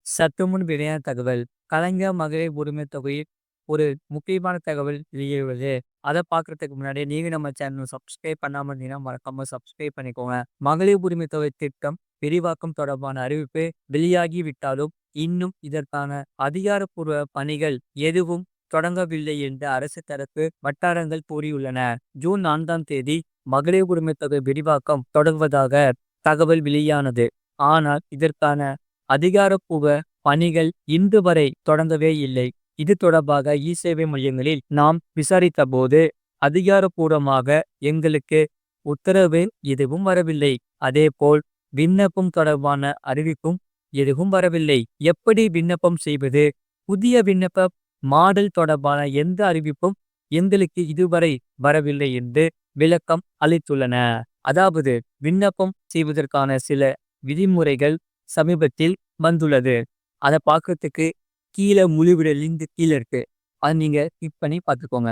சற்றுமுன் வெளியான தகவல். கலைஞர் மகளிர் உரிமை தொகையில் ஒரு முக்கியமான தகவல் வெளியிடுவது. அதை பார்க்கறதுக்கு முன்னாடி நீங்க நம்ம சேனல் சப்ஸ்கிரைப் பண்ணாம இருந்தீங்கன்னா மறக்காம சப்ஸ்கிரைப் பண்ணிக்கோங்க. மகளிர் உரிமை தொகை திட்டம் விரிவாக்கம் தொடர்பான அறிவிப்பு வெளியாகி விட்டாலும் இன்னும் இதற்கான அதிகாரப்பூர்வ பணிகள் எதுவும் தொடங்கவில்லை என்று அரசு தரப்பு வட்டாரங்கள் கூறியுள்ளன. ஜூன் 4ஆம் தேதி மகளிர் உரிமை தொகை விரிவாக்கம் தொடங்குவதாக தகவல் வெளியானது. ஆனால் இதற்கான அதிகாரப்பூர்வ பணிகள் இன்று வரை தொடங்கவே இல்லை. இது தொடர்பாக இ-சேவை மையங்களில் நாம் விசாரித்த போது அதிகாரப்பூர்வமாக எங்களுக்கு உத்தரவு எதுவும் வரவில்லை. அதேபோல் விண்ணப்பம் தொடர்பான அறிவிப்பும் எதுவும் வரவில்லை. எப்படி விண்ணப்பம் செய்வது? புதிய விண்ணப்ப மாடல் தொடர்பான எந்த அறிவிப்பும் எங்களுக்கு இதுவரை வரவில்லை என்று விளக்கம் அளித்துள்ளன. அதாவது விண்ணப்பம் செய்வதற்கான சில விதிமுறைகள் சமீபத்தில் வந்துள்ளது. அதை பார்க்கறதுக்கு கீழே முழு லிங்க் கீழே இருக்கு. அதை நீங்க கிளிக் பண்ணி பார்த்துக்கோங்க.